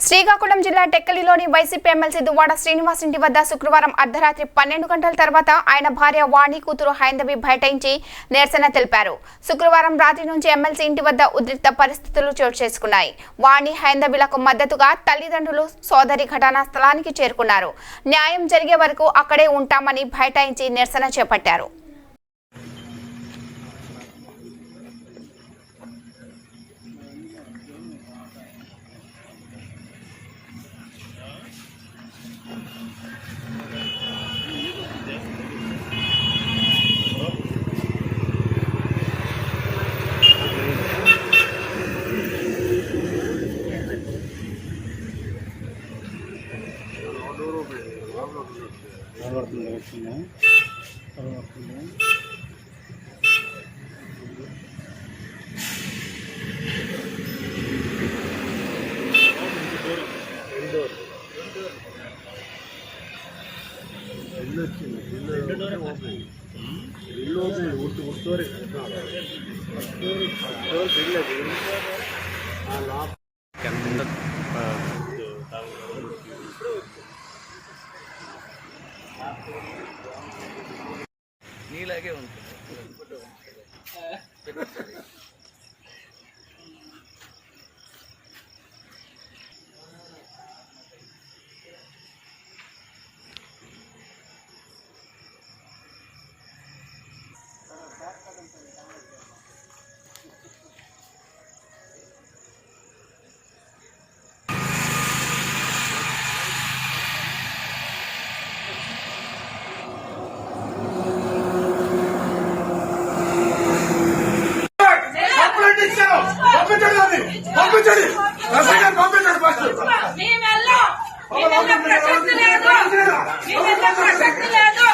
శ్రీకాకుళం జిల్లా టెక్కలిలోని YCP MLC Duvvada Srinivas ఇంటి వద్ద శుక్రవారం అర్ధరాత్రి 12 గంటల తర్వాత ఆయన భార్య వాణి కూతురు హైందవి బైఠాయించి నిరసన తెలిపారు. శుక్రవారం రాత్రి నుంచి ఎమ్మెల్సీ ఇంటి వద్ద ఉద్రిక్త పరిస్థితులు చోటు చేసుకున్నాయి. వాణి హైందవిలకు మద్దతుగా తల్లిదండ్రులు సోదరి ఘటనా స్థలానికి చేరుకున్నారు. న్యాయం జరిగే వరకు అక్కడే ఉంటామని బైఠాయించి నిరసన చేపట్టారు. నీలాగే ఉంటుంది. ప్రసక్తి లేదు.